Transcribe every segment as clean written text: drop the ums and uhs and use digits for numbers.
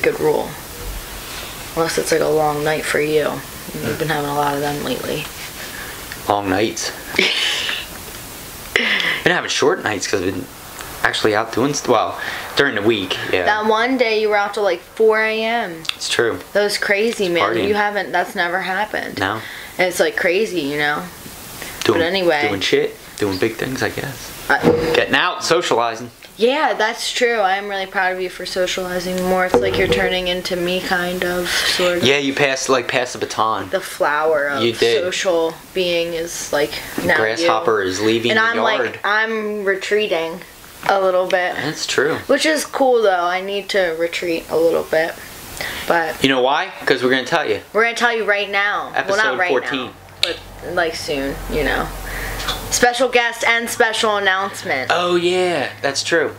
good rule. Unless it's like a long night for you. You've been having a lot of them lately. Long nights. Been having short nights because I've been actually out doing well during the week. Yeah. That one day you were out till like 4 a.m. It's true. That was crazy, man. Partying. You haven't. That's never happened. No. And it's like crazy, you know. But anyway, doing shit, doing big things, I guess. Getting out, socializing. Yeah, that's true. I am really proud of you for socializing more. It's like you're turning into me, kind of, sort of. Yeah, you passed the baton. The flower of social being is like now Grasshopper is leaving the yard. And I'm retreating a little bit. That's true. Which is cool, though. I need to retreat a little bit. But you know why? Because we're going to tell you. We're going to tell you right now. Episode well, not right 14. now, but like soon, you know. Special guest and special announcement. Oh, yeah. That's true. Is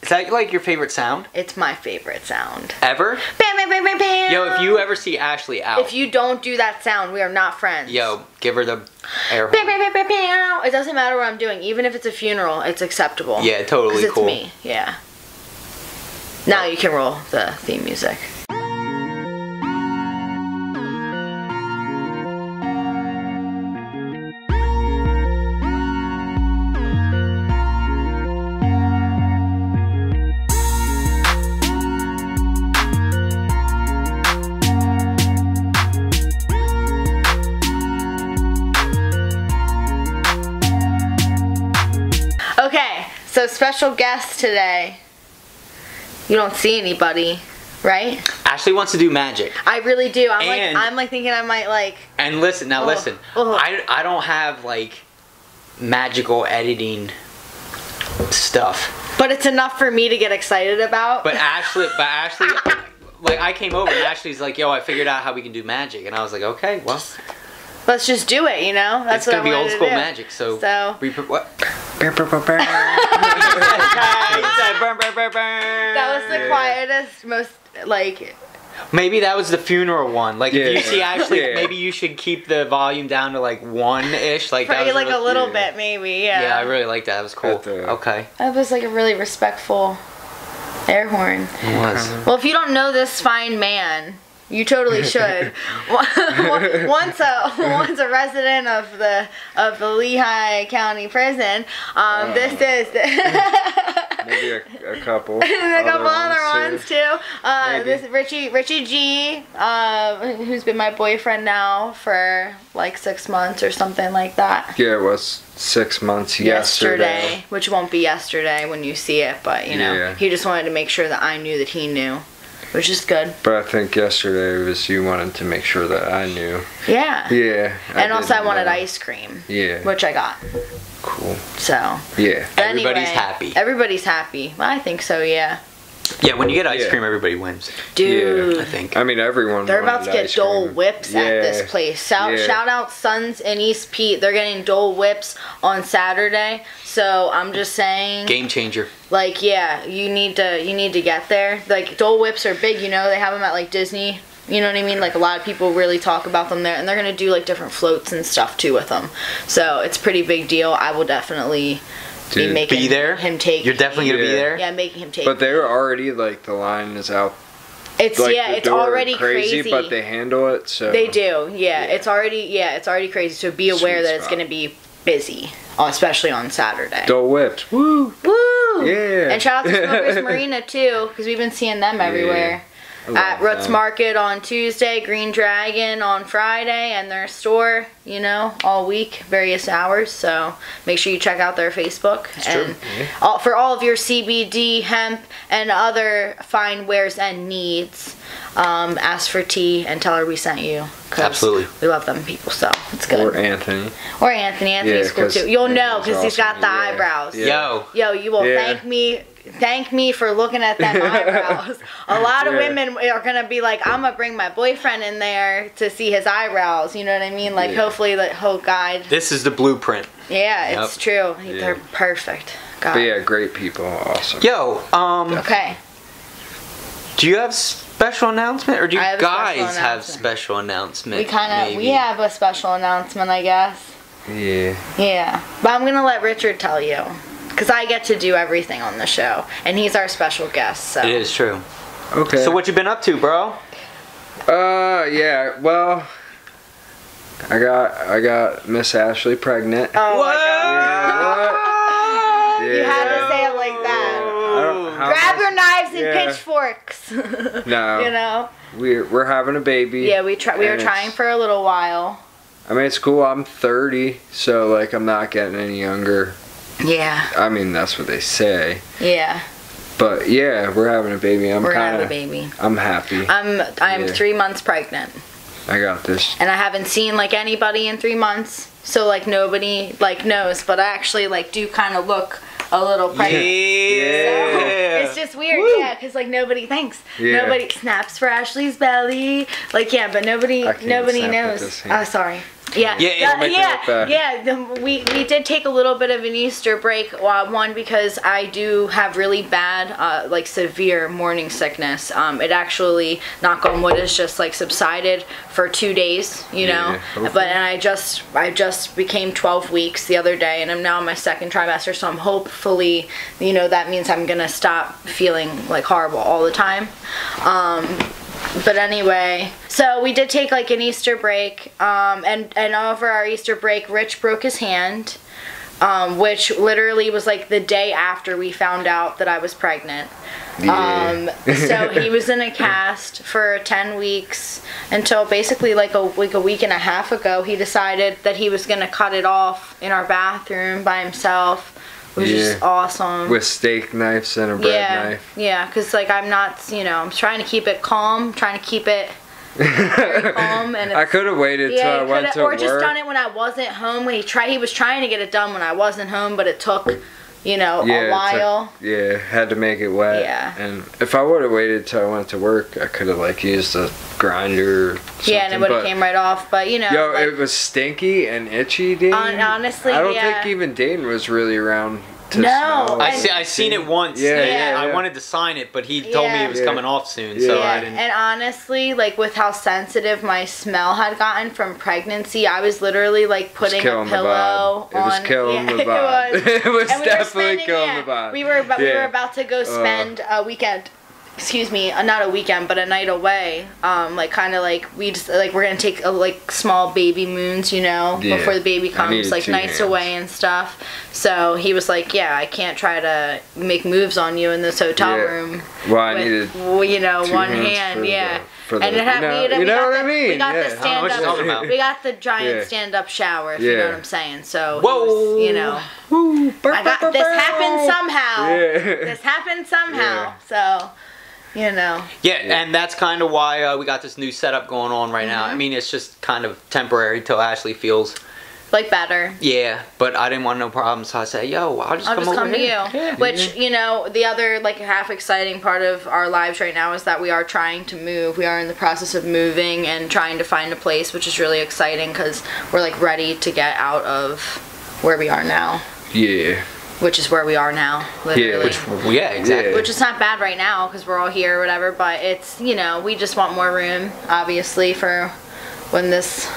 that like your favorite sound? It's my favorite sound. Ever? Yo, if you ever see Ashley out. If you don't do that sound, we are not friends. Yo, give her the air horn. It doesn't matter what I'm doing. Even if it's a funeral, it's acceptable. Yeah, totally cool. It's me. Yeah. Now you can roll the theme music. Okay, so special guest today. You don't see anybody, right? Ashley wants to do magic. I really do. I'm like thinking I might like. And listen, now listen. I don't have like magical editing stuff. But it's enough for me to get excited about. But Ashley, like I came over and Ashley's like, "Yo, I figured out how we can do magic," and I was like, "Okay, well." Let's just do it, you know? That's it's gonna be old school magic, so what? That was the quietest, most like. Maybe that was the funeral one. Like if you see Ashley, maybe you should keep the volume down to like 1-ish. Like probably that was like a little bit, maybe. Yeah. Yeah, I really liked that. That was cool. Okay. That was like a really respectful air horn. It was. Well, if you don't know this fine man. You totally should. once a resident of the Lehigh County Prison, this is maybe a couple. And a couple other ones too. This Richie G, who's been my boyfriend now for like 6 months or something like that. Yeah, it was 6 months yesterday. Which won't be yesterday when you see it, but you know, he just wanted to make sure that I knew that he knew. Which is good. But I think yesterday was you wanted to make sure that I knew. Yeah. Yeah. And also I wanted ice cream. Yeah. Which I got. Cool. So. Yeah. Everybody's happy. Everybody's happy. Well, I think so, yeah. Yeah, when you get ice cream, everybody wins. Dude. I think. I mean, everyone. They're about to get Dole Whips at this place. Shout out Sons in East Pete. They're getting Dole Whips on Saturday. So I'm just saying. Game changer. Like, yeah, you need to get there. Like, Dole Whips are big, you know. They have them at like Disney. You know what I mean? Like, a lot of people really talk about them there, and they're gonna do like different floats and stuff too with them. So it's a pretty big deal. I will definitely. Be there. Him take. You're definitely gonna be there. Yeah, making him take. But they're already like the line is out. It's like, it's already crazy. But they handle it so. They do. Yeah, it's already crazy. So be aware that it's gonna be busy, especially on Saturday. Dole Whips. Woo. Woo. Yeah. And shout out to Smokers Marina too, because we've been seeing them everywhere. At Roots Market on Tuesday, Green Dragon on Friday, and their store, you know, all week, various hours. So make sure you check out their Facebook. And for all of your CBD, hemp, and other fine wares and needs, ask for T and tell her we sent you. Absolutely. We love them people, so it's good. Or Anthony. Or Anthony. Anthony's cool too. You'll know because he's got the eyebrows. Yeah. Yo, you will thank me for looking at them eyebrows. A lot of women are gonna be like, I'm gonna bring my boyfriend in there to see his eyebrows. You know what I mean? Like, hopefully the whole guide. This is the blueprint. Yeah, it's true. They're perfect. God. But yeah, great people, awesome. Yo, okay. Do you have special announcement, or do you guys have special special announcement? We have a special announcement, I guess. Yeah. Yeah, but I'm gonna let Richard tell you. because I get to do everything on the show, and he's our special guest. So It is true. Okay. So what you been up to, bro? Yeah. Well, I got Miss Ashley pregnant. Oh What? Yeah. You had to say it like that. Grab your knives and pitchforks. No. You know. We're having a baby. Yeah, we were trying for a little while. I mean, it's cool. I'm 30, so like I'm not getting any younger. Yeah. I mean, that's what they say. Yeah. But yeah, we're having a baby. We're gonna have a baby. I'm happy. I'm 3 months pregnant. I got this. And I haven't seen like anybody in 3 months, so like nobody like knows. But I actually like do kind of look a little pregnant. Yeah. So, it's just weird, yeah, because like nobody thinks. Yeah. Nobody snaps for Ashley's belly. Like yeah, but nobody snap knows. with this hand. Oh, sorry. Yeah, Yeah, make it look bad. we did take a little bit of an Easter break. One, because I do have really bad, like severe morning sickness. It actually, knock on wood, has just like subsided for 2 days, you know. hopefully. And I just became 12 weeks the other day, and I'm now in my second trimester. So I'm hopefully, you know, that means I'm gonna stop feeling like horrible all the time. But anyway, so we did take like an Easter break, and over our Easter break, Rich broke his hand, which literally was like the day after we found out that I was pregnant. Yeah. So he was in a cast for 10 weeks until basically like a week and a half ago, he decided that he was gonna cut it off in our bathroom by himself. Which is awesome. With steak knives and a bread knife. Yeah, because like I'm not, you know, I'm trying to keep it calm, trying to keep it very calm. And I could have waited till I went to work. Or just done it when I wasn't home. He was trying to get it done when I wasn't home, but it took, you know, a while. Had to make it wet. Yeah. And if I would have waited till I went to work, I could have like used a grinder or something. Yeah, and it would have came right off, but you know. Yo, like, it was stinky and itchy, Dane. Honestly, I don't think even Dane was really around to smell. I seen it once. Yeah. I wanted to sign it, but he told me it was coming off soon, so I didn't. And honestly, like with how sensitive my smell had gotten from pregnancy, I was literally like putting a pillow on. It was killing the vibe. It was definitely killing the vibe. We were about to go spend a weekend. Excuse me, not a weekend, but a night away. Like kind of like we just like we're gonna take like small baby moons, you know, before the baby comes, like nights away and stuff. So he was like, "Yeah, I can't try to make moves on you in this hotel room." Well, I needed, you know, one hand, and it had we got the stand up. We got the giant stand up shower, if you know what I'm saying. So he was, you know, this happened somehow. This happened somehow. So. You know. Yeah, and that's kind of why we got this new setup going on right now. I mean, it's just kind of temporary till Ashley feels like better. Yeah, but I didn't want no problems, so I said, "Yo, I'll just come over to you." Yeah. Which you know, the other like half exciting part of our lives right now is that we are trying to move. We are in the process of moving and trying to find a place, which is really exciting because we're like ready to get out of where we are now. Yeah. Which is where we are now, literally. Yeah, exactly. Which is not bad right now because we're all here or whatever, but it's, you know, we just want more room, obviously, for when this,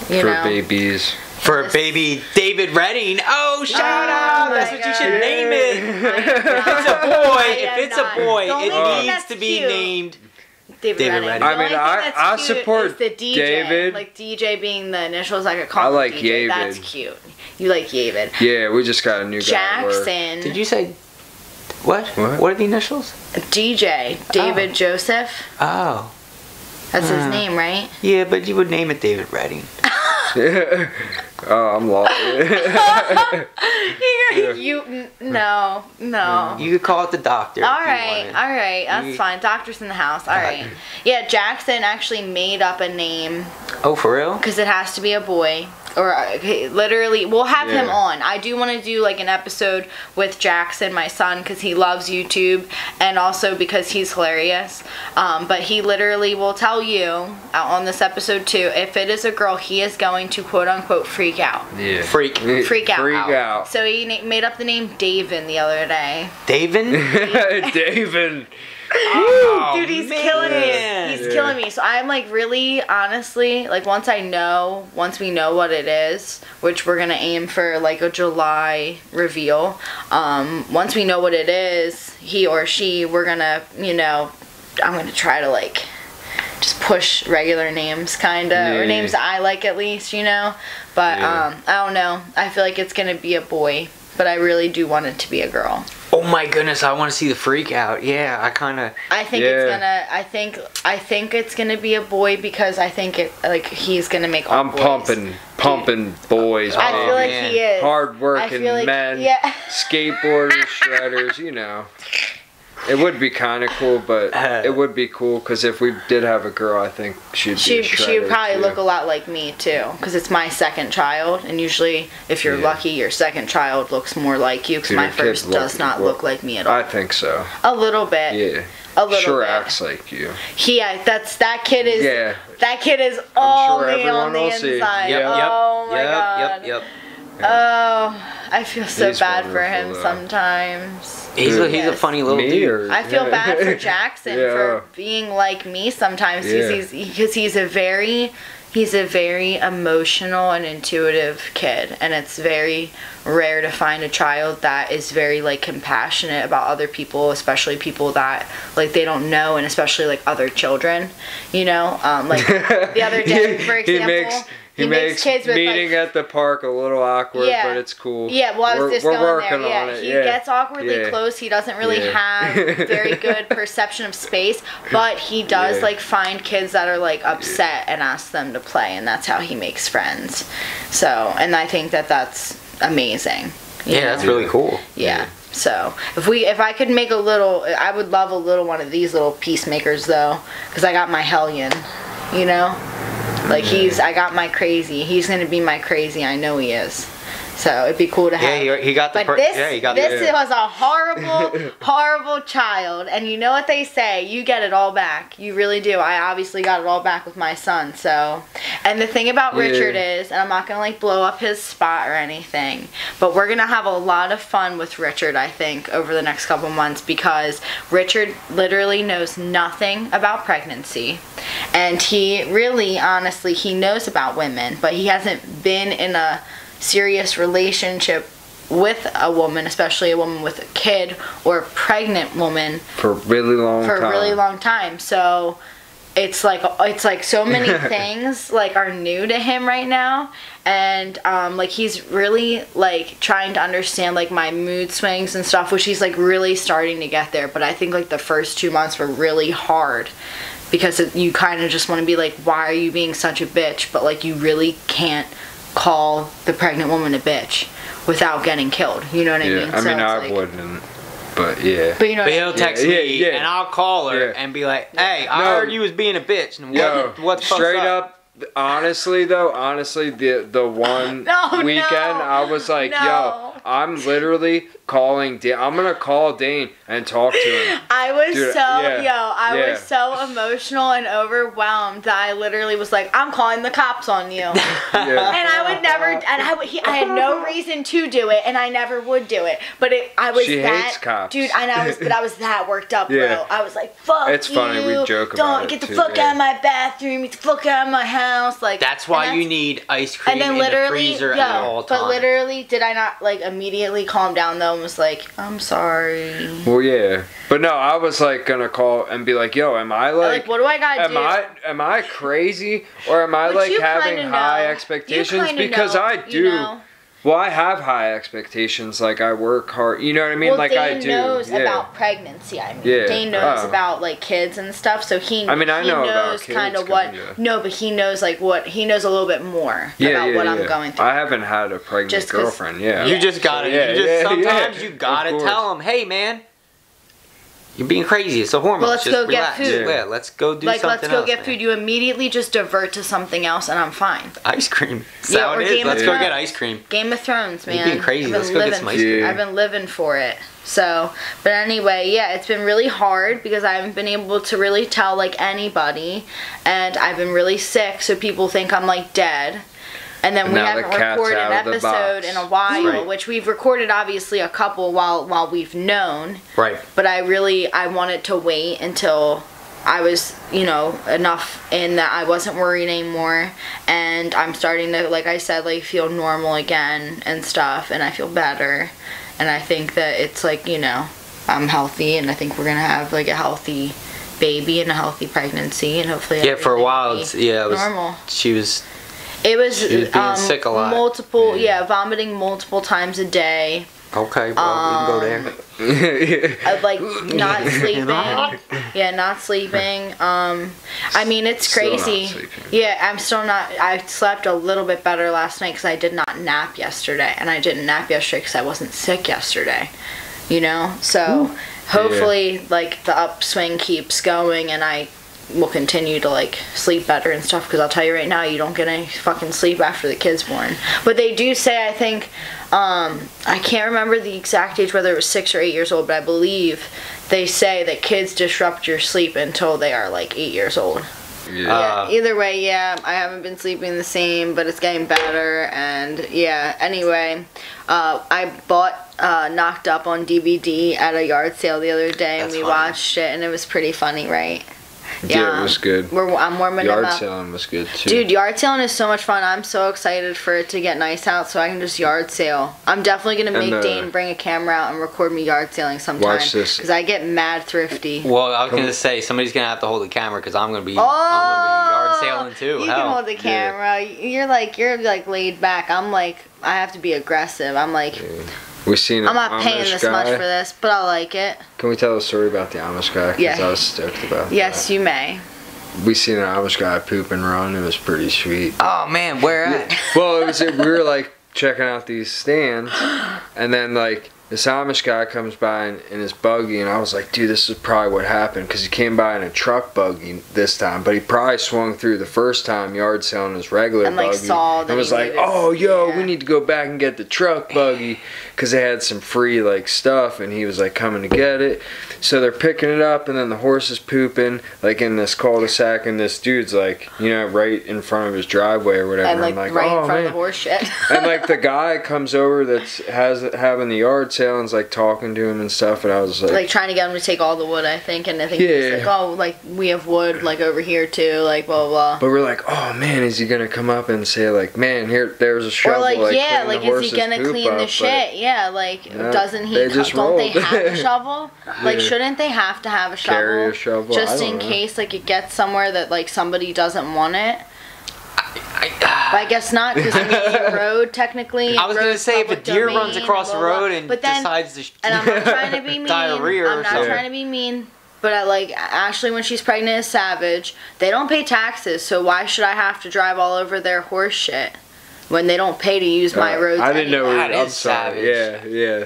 you know. For babies. For baby David Redding. Oh, shout out! That's what you should name it. If it's a boy, it needs to be named David Redding. I mean, I support the DJ, David. Like DJ being the initials, I could call him like DJ. David. That's cute. You like David. Yeah, we just got a new guy. Jackson. Did you say what? What are the initials? DJ David Joseph. Oh. That's his name, right? Yeah, but you would name it David Redding. Oh, I'm lost. No. You could call it the doctor. All right, that's fine. Doctor's in the house. All right. Yeah, Jackson actually made up a name. Oh, for real? Because it has to be a boy. Or literally, we'll have him on. I do want to do like an episode with Jackson, my son, because he loves YouTube, and also because he's hilarious. But he literally will tell you on this episode too, if it is a girl, he is going to quote unquote freak out. Yeah. Freak out. So he made up the name Davin the other day. Davin? Davin. Oh, dude, he's killing me. He's killing me. So I'm like really, honestly, like once we know what it is, which we're gonna aim for like a July reveal. Once we know what it is, he or she, we're gonna, you know, I'm gonna try to like just push regular names, kinda, or names that I like at least, you know. But I don't know. I feel like it's gonna be a boy, but I really do want it to be a girl. Oh my goodness, I want to see the freak out. Yeah, I think it's gonna. I think it's gonna be a boy because I think he's gonna make all boys. pumping boys. I feel like he is. Hard-working men, skateboarders, shredders, you know. It would be kind of cool, but it would be cool because if we did have a girl, I think she'd be a shredder, she would probably look a lot like me too, because it's my second child, and usually if you're lucky, your second child looks more like you, because my first does not look like me at all. I think so. A little bit. Yeah. A little sure bit. Acts like you. Yeah, that kid is. Yeah. That kid is only on the inside. Yep. Oh my god. Yep. Oh, I feel so bad for him sometimes. He's a funny little dude. I feel bad for Jackson for being like me sometimes because he's a very emotional and intuitive kid, and it's very rare to find a child that is very like compassionate about other people, especially people that like they don't know, and especially like other children, you know. Like the other day, for example. He makes kids with meeting at the park a little awkward, but it's cool. Yeah, well, I was just going there. He gets awkwardly close. He doesn't really have very good perception of space, but he does like find kids that are like upset and ask them to play, and that's how he makes friends. So, and I think that that's amazing. You know? That's really cool. Yeah. So if I could make a little, I would love a little one of these little peacemakers though, because I got my hellion, you know. Like I got my crazy. He's gonna be my crazy. I know he is. So it'd be cool to have. Yeah, he got the. But this was a horrible, horrible child. And you know what they say? You get it all back. You really do. I obviously got it all back with my son. So, and the thing about Richard is, and I'm not gonna like blow up his spot or anything, but we're gonna have a lot of fun with Richard. I think over the next couple months, because Richard literally knows nothing about pregnancy, and he really, honestly, he knows about women, but he hasn't been in a serious relationship with a woman, especially a woman with a kid or a pregnant woman for a really long time. So it's like so many things like are new to him right now, and like he's really like trying to understand like my mood swings and stuff, which he's like really starting to get there. But I think like the first 2 months were really hard because you kind of just want to be like, why are you being such a bitch? But like you really can't call the pregnant woman a bitch without getting killed. You know what I mean? I mean, I wouldn't. But yeah. But you know, he'll text me and I'll call her and be like, "Hey, I heard you was being a bitch." And what the straight up? Honestly, the one weekend I was like, yo, I'm literally calling Dane. I'm gonna call Dane and talk to him. I was was so emotional and overwhelmed that I literally was like, I'm calling the cops on you. And I would never, and I had no reason to do it, and I never would do it. But she hates cops. Dude, I was that worked up, bro. I was like, fuck you. It's funny, we joke about it. Don't get the fuck out of my bathroom. Get the fuck out of my house. Like that's why you need ice cream in the freezer at all times. But literally, did I not like immediately calm down though and was like, I'm sorry. Well, yeah. But no, I was like gonna call and be like, yo, am I like what do I gotta do? Am I crazy, or am I like having high expectations? Because I do. You know? Well, I have high expectations. Like, I work hard. You know what I mean? Well, like, Dane I do. knows about pregnancy. I mean, Dane knows about like kids and stuff. So he. I know about kids. Kind of what. No, but he knows like what he knows a little bit more about what I'm going through. I haven't had a pregnant girlfriend. You just gotta. Sometimes you gotta tell him, hey, man. You're being crazy. It's a hormone. Well, let's go get food. Yeah, let's go do something else. Let's go get food. You immediately just divert to something else, and I'm fine. Ice cream. That's how it is. Let's go get ice cream. Game of Thrones, man. You're being crazy. Let's go get some ice cream. I've been living for it. So, but anyway, yeah, it's been really hard because I haven't been able to really tell like anybody, and I've been really sick, so people think I'm like dead. And then we haven't recorded an episode in a while, right. which we've recorded obviously a couple while we've known. Right. But I wanted to wait until I was, enough in that I wasn't worried anymore, and I'm starting to, like I said, like feel normal again and stuff, and I feel better, and I think that it's like, I'm healthy, and I think we're gonna have like a healthy baby and a healthy pregnancy, and hopefully for a while it was normal. She was being sick a lot. Vomiting multiple times a day. Okay, well, we can go there. Like, not sleeping. Not sleeping. I mean, it's crazy. I'm still not. I slept a little bit better last night because I did not nap yesterday. And I didn't nap yesterday because I wasn't sick yesterday. So, hopefully, like, the upswing keeps going and I will continue to, like, sleep better and stuff, because I'll tell you right now, you don't get any fucking sleep after the kid's born. But they do say, I think, I can't remember the exact age, whether it was 6 or 8 years old, but I believe they say that kids disrupt your sleep until they are like 8 years old. Either way, I haven't been sleeping the same, but it's getting better. And anyway, I bought Knocked Up on DVD at a yard sale the other day, and we watched it, and it was pretty funny, right? Yeah, it was good. I'm warming them up. Yard selling was good too. Dude, yard selling is so much fun. I'm so excited for it to get nice out so I can just yard sale. I'm definitely going to make Dane bring a camera out and record me yard sailing sometime. Watch this. Because I get mad thrifty. Well, I was going to say, somebody's going to have to hold the camera because I'm going to be yard sailing too. You can hold the camera. Yeah. You're like laid back. I'm like, I have to be aggressive. I'm like... Yeah. I'm not paying this much for this, but I like it. Can we tell a story about the Amish guy? Because I was stoked about that. Yes, you may. We seen an Amish guy poop and run. It was pretty sweet. Oh, man, where at? Well, we were, like, checking out these stands, and then, like, this Amish guy comes by in his buggy, and I was like, dude, this is probably what happened, because he came by in a truck buggy this time, but he probably swung through the first time yard selling his regular buggy. Like, saw that and was like, we need to go back and get the truck buggy, because they had some free, like, stuff, and he was, like, coming to get it. So they're picking it up, and then the horse is pooping, like, in this cul-de-sac, and this dude's, like, right in front of his driveway or whatever. And, like, I'm like, right in front of the horse shit. And, like, the guy comes over that's having the yard sale and's, like, talking to him and stuff, and I was, like... Like, trying to get him to take all the wood, I think, and I think he's like, oh, like, we have wood, like, over here, too, like, blah, blah. But we're like, oh, man, is he gonna come up and say, like, man, there's a shovel, or, like is he gonna clean the shit? Yeah, like, doesn't he... Don't they have a shovel? Like, shouldn't they have to have a shovel? Carry a shovel? Just in case, like, it gets somewhere that, like, somebody doesn't want it? But I guess not, because it's a road, technically. I was going to say, if a deer runs across the road and decides to and I'm not trying to be mean. Diarrhea I'm not trying to be mean. But, like, Ashley, when she's pregnant, is savage. They don't pay taxes, so why should I have to drive all over their horse shit when they don't pay to use my roads? I didn't know. I'm sorry. Yeah.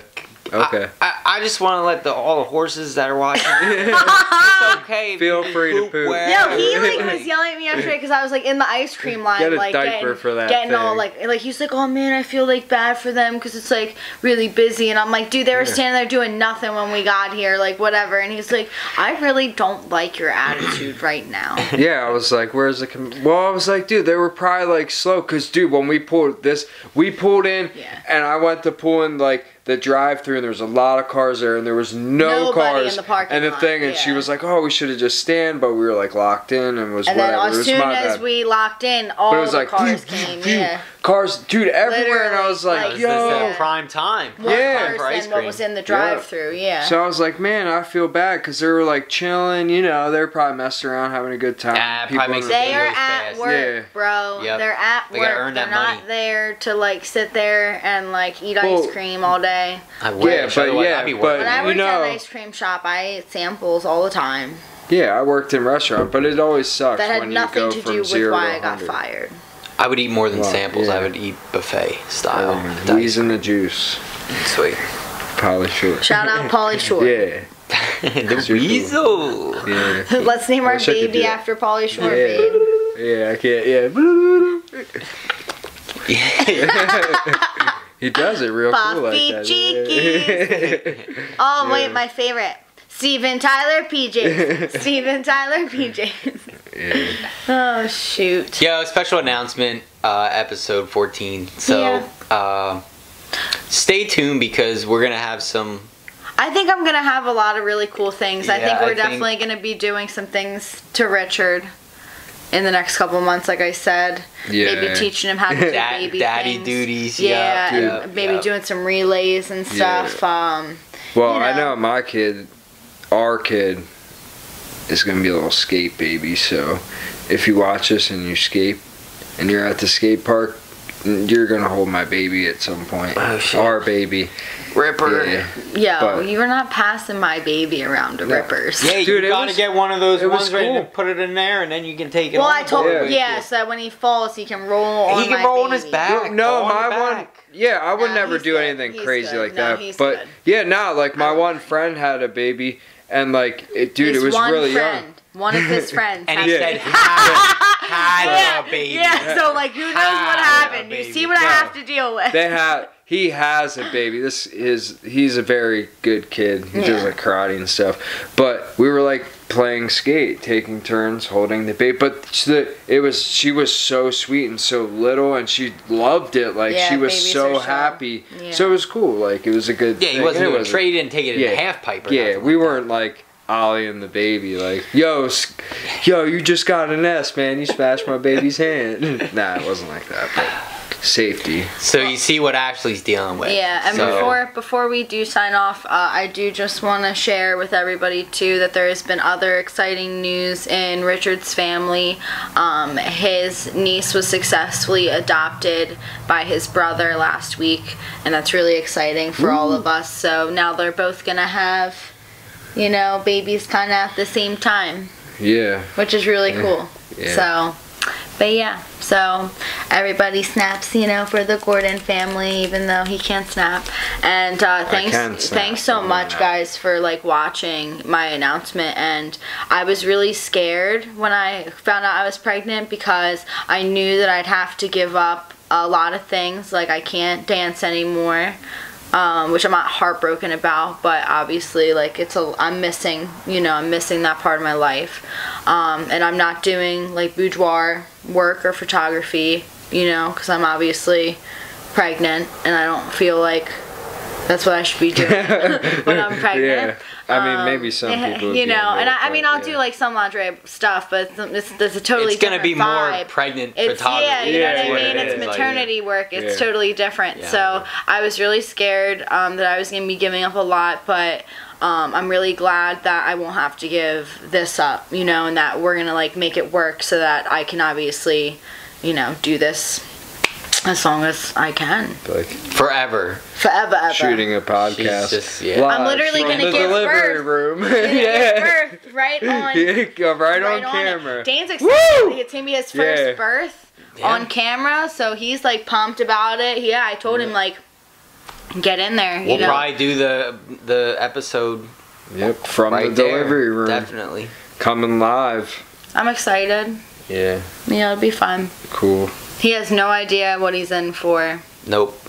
Okay. I just want to let all the horses that are watching. It's okay. Feel free to poop. No, he was yelling at me yesterday because I was in the ice cream line, Get a diaper for that getting thing. all like he's like, oh man, I feel like bad for them because it's like really busy, and I'm like, dude, they were standing there doing nothing when we got here, like whatever, and he's like, I really don't like your attitude right now. Yeah, I was like, where's the? Well, I was like, dude, they were probably like slow, cause dude, when we pulled in, and I went to pull in like the drive-through, and there was a lot of cars there, and there was nobody cars in the parking and the lot, thing, and she was like, oh, we should have just stand, but we were like locked in, and was and whatever. Then as soon as we locked in, all the cars came. Cars, dude, everywhere, and I was like, yo, this is prime time. More cars than what was in the drive-through, So I was like, man, I feel bad, because they were like chilling, they were probably messing around, having a good time. They are at work, bro. Yep. They're at work. They're not there to like sit there and like eat ice cream all day. I wish. But when I worked at an ice cream shop, I ate samples all the time. Yeah, I worked in a restaurant, but it always sucks that had when nothing you go to from do with 0 why to I got 100. fired. I would eat more than samples. I would eat buffet style. He's in the juice. Sweet. Pauly Shore. Shout out Pauly Shore. Yeah. The weasel. Yeah. Let's name our baby after Pauly Shore, babe. Yeah, I can't. He does it real cool like that. Cheekies. Oh, wait, my favorite. Steven Tyler PJs. Steven Tyler PJs. Oh, shoot. Yo, special announcement. episode 14. So stay tuned because we're gonna have some. I think I'm gonna have a lot of really cool things. I think we're definitely gonna be doing some things to Richard in the next couple of months, like I said. Yeah. Maybe teaching him how to do baby daddy things. duties. Yeah, and maybe doing some relays and stuff. Well, I know my kid, our kid, is going to be a little skate baby. So if you watch this and you skate and you're at the skate park, you're going to hold my baby at some point. Oh, shit. Our baby. Ripper. Yeah, you're not passing my baby around to Rippers. Yeah, you gotta get one of those ones cool. and put it in there, and then you can take it. Well, I told him, so that when he falls, he can roll on. He can roll on his back. No, my one. Yeah, I would never do anything crazy like that. But like my one friend had a baby, and like, it was really young. One of his friends. And he said he had a baby. Yeah, so like, who knows what happened? You see what I have to deal with. He has a baby. He's a very good kid. He does like karate and stuff. But we were like playing skate, taking turns holding the baby. But she was so sweet and so little, and she loved it. Like she was so happy. Yeah. So it was cool. Like it was a good thing. He wasn't going to trade it and take it in a half pipe. Yeah, we weren't like Ollie and the baby, like, yo, you just got an S, man. You smashed my baby's hand. Nah, it wasn't like that, but safety. So you see what Ashley's dealing with. Yeah, and before we do sign off, I do just want to share with everybody, too, that there has been other exciting news in Richard's family. His niece was successfully adopted by his brother last week, and that's really exciting for all of us. So now they're both going to have, babies kind of at the same time. Yeah. Which is really cool. Yeah. So everybody snaps, for the Gordon family, even though he can't snap. And thanks so much, guys, for watching my announcement. And I was really scared when I found out I was pregnant because I knew that I'd have to give up a lot of things. Like I can't dance anymore. Which I'm not heartbroken about, but obviously, I'm missing that part of my life, and I'm not doing boudoir work or photography, because I'm obviously pregnant, and I don't feel like that's what I should be doing when I'm pregnant. Maybe some people would I'll do some lingerie stuff, but it's a totally different vibe. It's gonna be more pregnant photography. Yeah, you know what I mean? It's maternity work. It's totally different. Yeah. So I was really scared that I was gonna be giving up a lot, but I'm really glad that I won't have to give this up, and that we're gonna make it work so that I can obviously, do this as long as I can. Forever, ever. Shooting a podcast. I'm literally going to give birth. Room. Give birth right on. Right on camera. Dane's excited. It's going to be his first birth on camera, so he's pumped about it. Yeah, I told him get in there. We'll probably do the episode. Yep, from the delivery room. Definitely coming live. I'm excited. Yeah. Yeah, it'll be fun. Cool. He has no idea what he's in for. Nope.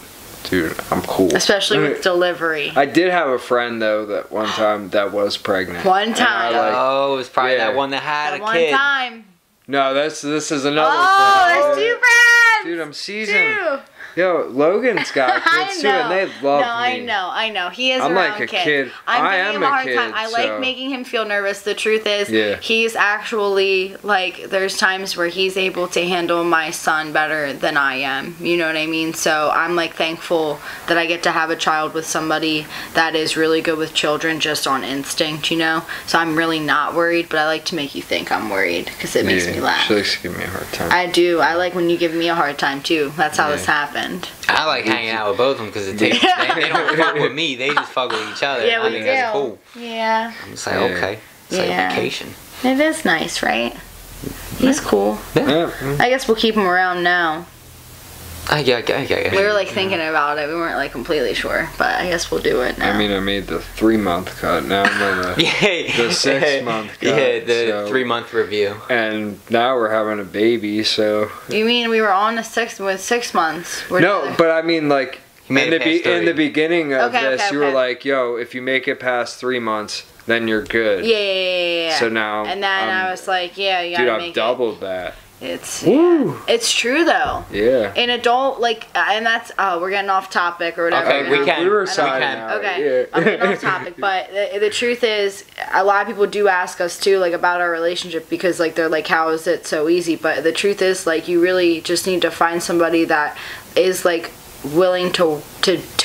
Dude, I'm cool. Especially with delivery. I did have a friend, though, that one time that was pregnant. One time. It was probably that one that had a kid. One time. No, this is another friend. Oh, there's two friends! Dude, I'm seasoned. Yo, Logan's got kids too, and they love me. I know. He is I'm around like a kid. I am a kid. I like making him feel nervous. The truth is, he's actually there's times where he's able to handle my son better than I am. You know what I mean? So I'm thankful that I get to have a child with somebody that is really good with children just on instinct. So I'm really not worried, but I like to make you think I'm worried because it makes me laugh. She likes to give me a hard time. I do. I like when you give me a hard time too. That's how this happened. I like hanging out with both of them because they don't fuck with me. They just fuck with each other. Yeah, I think that's cool. Yeah. I'm just okay. It's like vacation. It is nice, right? He's cool. Yeah. I guess we'll keep him around now. Yeah. We were thinking about it. We weren't completely sure, but I guess we'll do it now. I made the 3-month cut. Now I'm on the 6-month cut. Yeah, the 3-month review. And now we're having a baby, so. You mean we were on with 6 months? No, but I mean in the beginning of this, you were like, yo, if you make it past 3 months, then you're good. Yeah. So now. And then I was like, yeah, you gotta make it. Dude, I've doubled that. It's it's true though. Yeah. An adult, like, and that's we're getting off topic or whatever. Okay, we can. We were Okay, yeah. I'm getting off topic, but the truth is, a lot of people do ask us too, like, about our relationship because, like, they're like, how is it so easy? But the truth is, like, you really just need to find somebody that is, like, willing to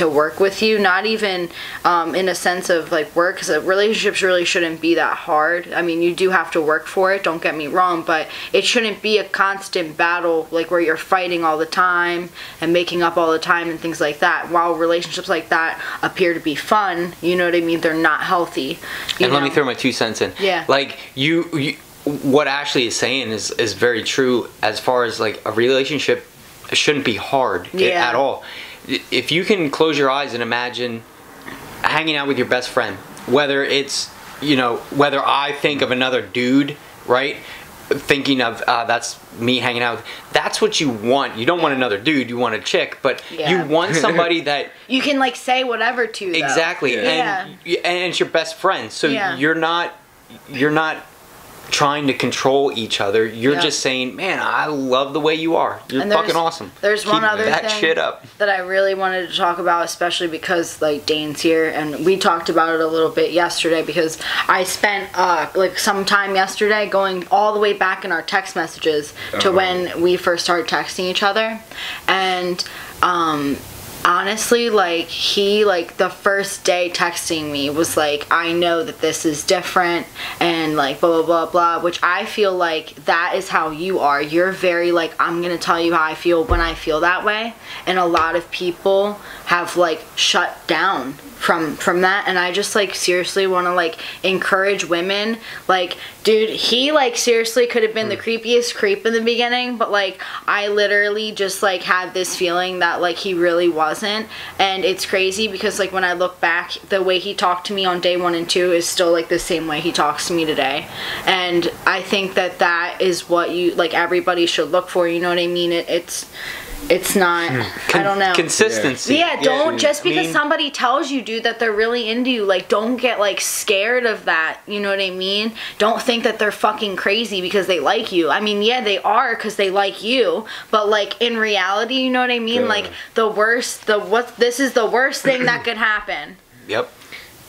work with you, not even in a sense of like work, because relationships really shouldn't be that hard. I mean, you do have to work for it, don't get me wrong, but it shouldn't be a constant battle like where you're fighting all the time and making up all the time and things like that. While relationships like that appear to be fun, you know what I mean, they're not healthy. And let me throw my 2 cents in. Yeah. Like you what Ashley is saying is very true as far as like a relationship shouldn't be hard at all. If you can close your eyes and imagine hanging out with your best friend, whether it's, you know, whether I think of another dude, right? Thinking of that's me hanging out with, that's what you want. You don't want another dude, you want a chick, but you want somebody that you can like say whatever to though. Exactly. And it's your best friend. So you're not trying to control each other. You're just saying, man, I love the way you are. You're fucking awesome. There's one other that thing shit up. that I really wanted to talk about, especially because like Dane's here, and we talked about it a little bit yesterday because I spent like some time yesterday going all the way back in our text messages to when we first started texting each other, and honestly, like, he, like, the first day texting me was like, I know that this is different, and, like, blah, blah, blah, blah, which I feel like that is how you are. You're very, like, I'm gonna tell you how I feel when I feel that way, and a lot of people have, like, shut down from that, and I just, like, seriously want to, like, encourage women, like, dude, he, like, seriously could have been the creepiest creep in the beginning, but, like, I literally just, like, had this feeling that, like, he really wasn't, and it's crazy because, like, when I look back, the way he talked to me on day 1 and 2 is still, like, the same way he talks to me today, and I think that that is what you, like, everybody should look for, you know what I mean? It's not, I don't know. Consistency. Yeah, don't, just because somebody tells you, dude, that they're really into you, like, don't get, like, scared of that, you know what I mean? Don't think that they're fucking crazy because they like you. I mean, yeah, they are because they like you, but, like, in reality, you know what I mean? Like, this is the worst thing that could happen. Yep.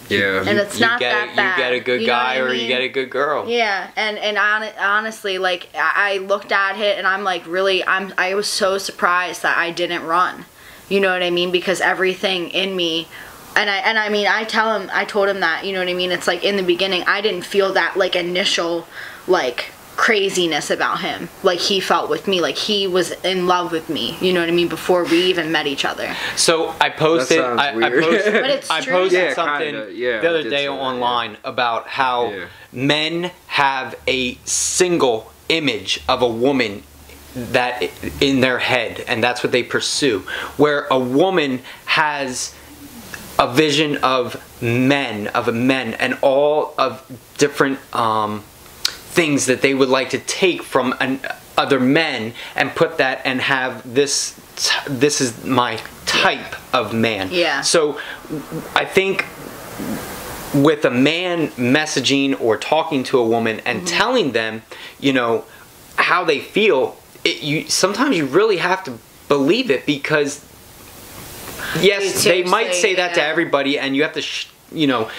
Yeah. And it's not that bad. You get a good guy or you get a good girl. Yeah, and honestly, like, I looked at it and I'm like, really, I was so surprised that I didn't run. You know what I mean? Because everything in me, and I mean, I told him that, you know what I mean? It's like in the beginning, I didn't feel that, like, initial, like, craziness about him like he felt with me, like he was in love with me, you know what I mean, before we even met each other. So I posted I posted something the other day online about how men have a single image of a woman that in their head, and that's what they pursue, where a woman has a vision of men and all of different things that they would like to take from other men and put that and have this is my type of man. Yeah. So I think with a man messaging or talking to a woman and telling them, you know, how they feel, sometimes you really have to believe it, because yes, they might say that to everybody, and you have to you know,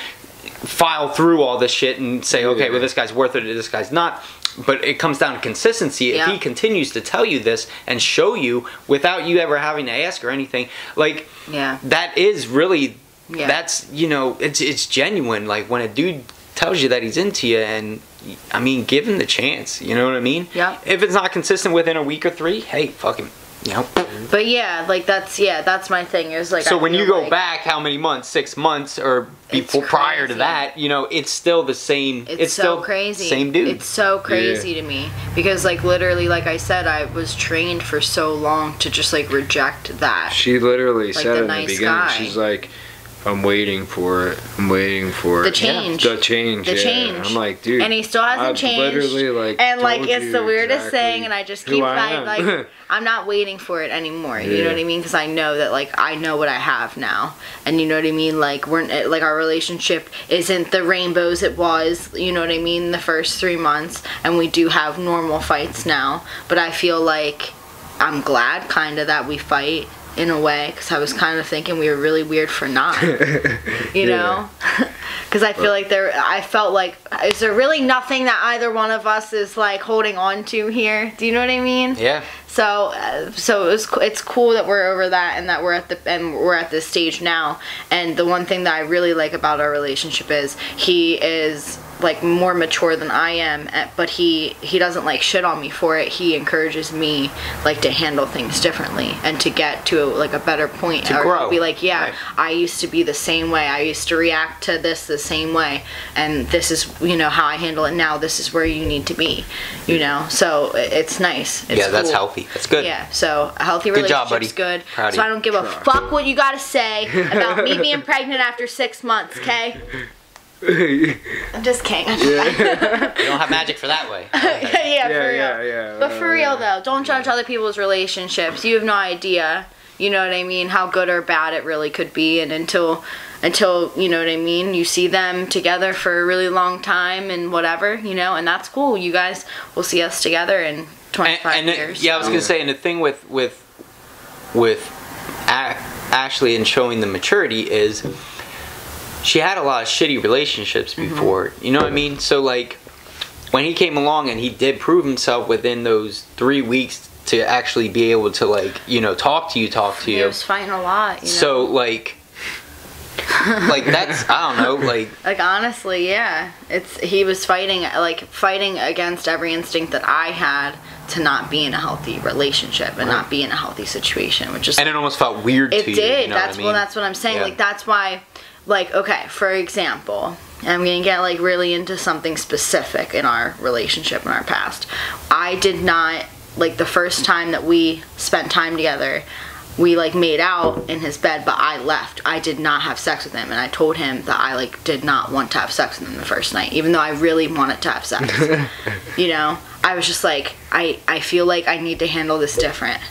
file through all this shit and say, okay, well, this guy's worth it, this guy's not. But it comes down to consistency. If he continues to tell you this and show you without you ever having to ask or anything, like, that is really, that's, you know, it's genuine. Like, when a dude tells you that he's into you, and, I mean, give him the chance, you know what I mean? Yeah. If it's not consistent within a week or 3, hey, fuck him. You know? But yeah, like that's my thing. Is like, so when you go back, how many months? 6 months or before, prior to that, you know, it's still the same. It's so still crazy. Same dude. It's so crazy to me, because like literally, like I said, I was trained for so long to just like reject that. She literally like said in nice the beginning, guy. she's like, I'm waiting for it. I'm waiting for the it. change. The change. The yeah. change. I'm like, dude. And he still hasn't I've changed. Literally, like, and like told it's you the weirdest exactly thing, and I just keep like I'm not waiting for it anymore. You know what I mean? Because I know that like I know what I have now, and you know what I mean. Like we're like our relationship isn't the rainbows it was. You know what I mean? The first 3 months, and we do have normal fights now. But I feel like I'm glad kind of that we fight. In a way, because I was kind of thinking we were really weird for not, you know, because I feel like I felt like, is there really nothing that either one of us is like holding on to here? Do you know what I mean? Yeah. So it's cool that we're over that and that we're at this stage now. And the one thing that I really like about our relationship is he is like more mature than I am, but he doesn't like shit on me for it. He encourages me like to handle things differently and to get to like a better point, to or grow. Be like, yeah, right. I used to be the same way. I used to react to this the same way, and this is how I handle it now. This is where you need to be, So it's nice. It's that's cool. healthy. That's good. Yeah, so a healthy Good job, relationship's buddy. good. Proud of So I you. don't give a fuck what you gotta say about me being pregnant after 6 months, okay? I'm just kidding. You don't have magic for that way. yeah, for real. Yeah. But for real though, don't judge other people's relationships. You have no idea, you know what I mean, how good or bad it really could be, and until you know what I mean, you see them together for a really long time and whatever, and that's cool. You guys will see us together in 25 years. Yeah, I was gonna say, and the thing with Ashley and showing the maturity is she had a lot of shitty relationships before. You know what I mean? So like when he came along and he did prove himself within those 3 weeks to actually be able to like talk to you. He was fighting a lot. So like that's I don't know like honestly, yeah, he was fighting against every instinct that I had to not be in a healthy relationship and not be in a healthy situation, which is, and it almost felt weird to you. It did. You know That's what I mean? that's what I'm saying. Yeah. Like that's why, like, okay, for example, I'm gonna get like really into something specific in our relationship in our past. I did not like the first time that we spent time together. We like made out in his bed, but I left. I did not have sex with him, and I told him that I like did not want to have sex with him the first night, even though I really wanted to have sex. I was just like, I feel like I need to handle this different,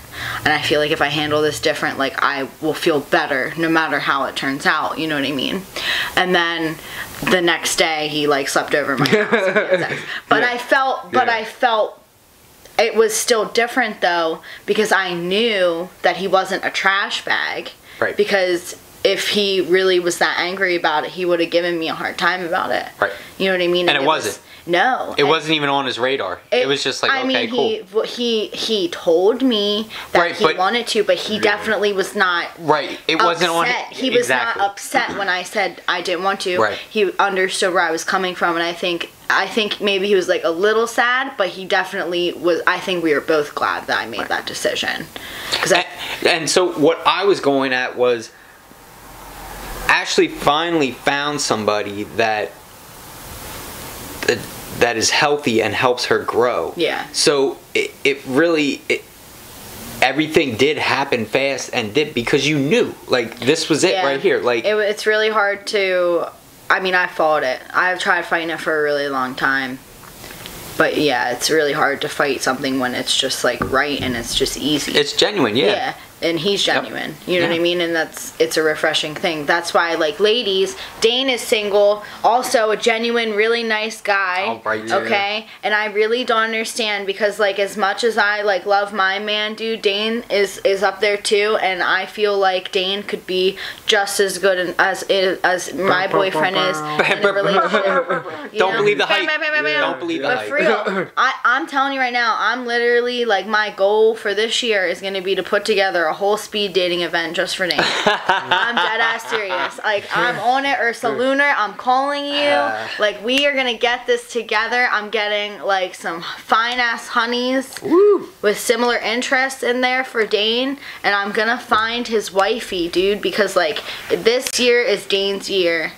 and I feel like if I handle this different, like I will feel better no matter how it turns out. You know what I mean? And then the next day he like slept over at my house and we had sex. But I felt. It was still different though, because I knew that he wasn't a trash bag. Right. Because if he really was that angry about it, he would have given me a hard time about it. Right. You know what I mean? And it wasn't. No. It wasn't even on his radar. It was just like, cool. He told me that he wanted to, but he definitely was not. Right. It wasn't on. He was not upset when I said I didn't want to. Right. He understood where I was coming from, and I think maybe he was like a little sad, but he definitely was. I think we were both glad that I made that decision. And so what I was going at was Ashley finally found somebody that is healthy and helps her grow. Yeah. So it really everything did happen fast and because you knew like this was it right here. Like it's really hard to. I mean, I fought it. I've tried fighting it for a really long time. But yeah, it's really hard to fight something when it's just like right and it's just easy. It's genuine, yeah. Yeah, and he's genuine. Yep. You know what I mean? And it's a refreshing thing. That's why, like, ladies, Dane is single, also a genuine, really nice guy. All right, yeah. Okay? And I really don't understand because, like, as much as I, like, love my man, dude, Dane is up there too, and I feel like Dane could be just as good as my boyfriend is in a relationship. Don't believe the hype. Don't believe the hype. But for real, I'm telling you right now, I'm literally, like, my goal for this year is going to be to put together a whole speed dating event just for Dane. I'm dead ass serious. Like, I'm on it, Ursa Lunar. I'm calling you. Like, we are gonna get this together. I'm getting like some fine ass honeys with similar interests in there for Dane, and I'm gonna find his wifey, dude, because like this year is Dane's year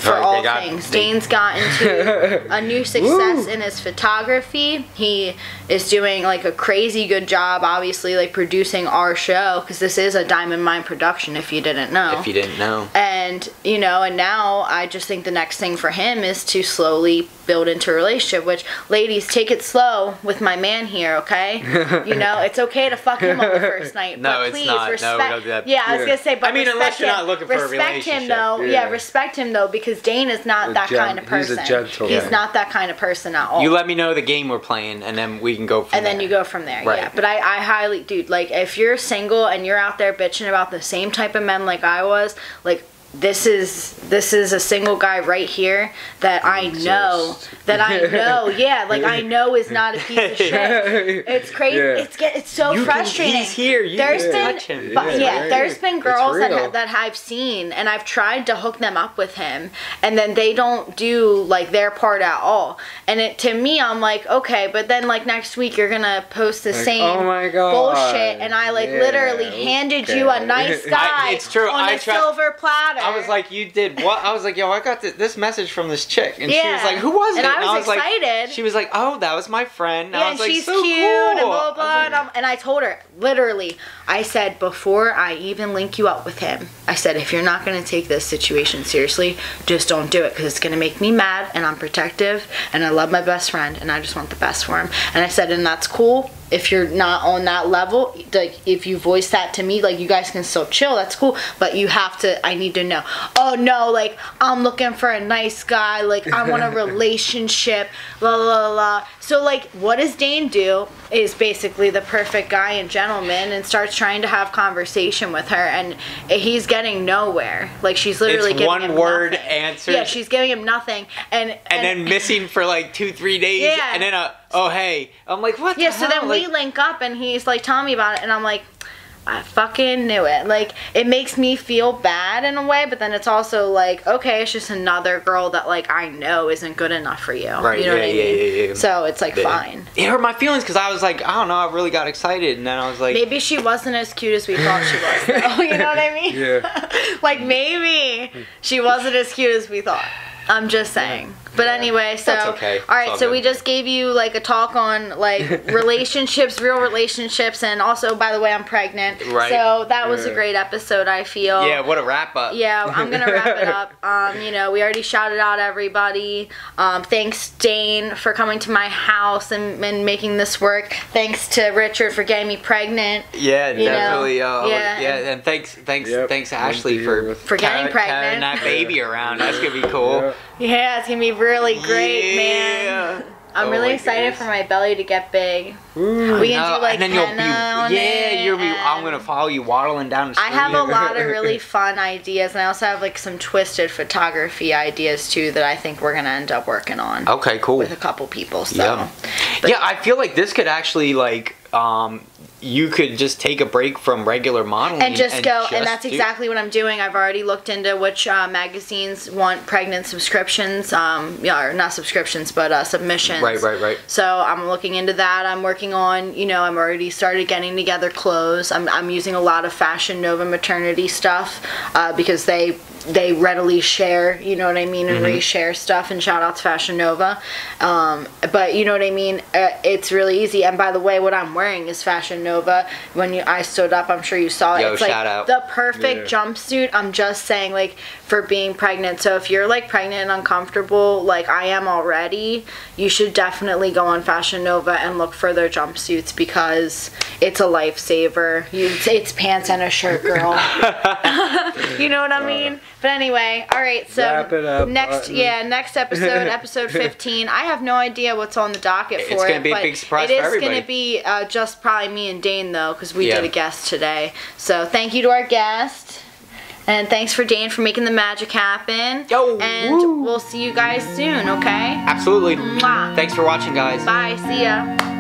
for all things. Dane's gotten to a new success in his photography. He is doing like a crazy good job, obviously, like producing our show, because this is a Diamond Mine production, if you didn't know. If you didn't know. And, you know, and now I just think the next thing for him is to slowly build into a relationship, which, ladies, take it slow with my man here, okay? You know, it's okay to fuck him on the first night. No, but it's please not. Respect, No, we don't do that. Yeah, I was going to say, but I mean, unless you're not looking for a respect relationship. him, though. Yeah, respect him, though, because Dane is not that kind of person. He's a gentleman. He's not that kind of person at all. You let me know the game we're playing, and then we can go from there. And then you go from there, Right. yeah. But I highly, dude, like, if you're single and you're out there bitching about the same type of men like I was, like, this is a single guy right here that I know, yeah, like I know is not a piece of shit. It's crazy. Yeah. It's so frustrating. He's here. There's been touch him. There's been girls that I've seen, and I've tried to hook them up with him, and then they don't do like their part at all. And to me, I'm like, okay, but then like next week you're gonna post the same bullshit, and I like literally handed you a nice guy it's true. on a silver platter. I was like, you did what? I was like, yo, I got this message from this chick. And she was like, who was it? And I was excited. Like, she was like, oh, that was my friend. And I was like, she's so cute cool. and blah, blah. And I told her, literally, I said, before I even link you up with him, I said, if you're not going to take this situation seriously, just don't do it, because it's going to make me mad, and I'm protective, and I love my best friend, and I just want the best for him. And I said, and that's cool. If you're not on that level, like if you voice that to me, like you guys can still chill, that's cool, but you have to, I need to know, oh no, like I'm looking for a nice guy, like I want a relationship, la la la. So like what does Dane do is basically the perfect guy and gentleman, and starts trying to have conversation with her, and he's getting nowhere. Like she's literally giving him one word nothing. answer. Yeah, she's giving him nothing, and then missing for like 2-3 days, yeah. and then oh hey, I'm like, what the hell? So then we link up, and he's like telling me about it, and I'm like, I fucking knew it. Like, it makes me feel bad in a way, but then it's also like, okay, it's just another girl that like I know isn't good enough for you. Right, you know what I mean? Yeah. So it's like fine. It hurt my feelings because I was like, I don't know, I really got excited, and then I was like, maybe she wasn't as cute as we thought she was, though. You know what I mean? Yeah. Like maybe she wasn't as cute as we thought. I'm just saying. But anyway, so that's okay. All right, so we just gave you like a talk on like relationships, real relationships, and also, by the way, I'm pregnant. Right. So that was a great episode, I feel. Yeah, what a wrap up. Yeah, I'm gonna wrap it up. You know, we already shouted out everybody. Thanks, Dane, for coming to my house and making this work. Thanks to Richard for getting me pregnant. Yeah, definitely. Yeah, and thanks Ashley for getting pregnant, carrying that baby around. That's gonna be cool. Yeah, it's gonna be really great, man. I'm really excited for my belly to get big. Ooh, we can do like henna on it. I'm gonna follow you waddling down the street. I have a lot of really fun ideas, and I also have like some twisted photography ideas too that I think we're gonna end up working on. Okay, cool. With a couple people. So. Yeah, I feel like this could actually like you could just take a break from regular modeling and just go, and that's exactly what I'm doing. I've already looked into which magazines want pregnant subscriptions, or not subscriptions, but submissions. Right. So I'm looking into that. I'm working on, I'm already started getting together clothes. I'm using a lot of Fashion Nova maternity stuff because they readily share, you know what I mean, and reshare stuff, and shout out to Fashion Nova. But you know what I mean, it's really easy. And by the way, what I'm wearing is Fashion Nova. When I stood up, I'm sure you saw it. It's like the perfect jumpsuit. I'm just saying, like, for being pregnant. So if you're like pregnant and uncomfortable, like I am already, you should definitely go on Fashion Nova and look for their jumpsuits, because it's a lifesaver. It's pants and a shirt, girl. You know what I mean? But anyway, all right. So wrap it up, next episode, episode 15. I have no idea what's on the docket for it. It's gonna be a big surprise for everybody. It is gonna be just probably me and Dane, though, because we did a guest today. So thank you to our guest, and thanks for Dane for making the magic happen. And we'll see you guys soon. Okay? Absolutely. Mwah. Thanks for watching, guys. Bye. See ya.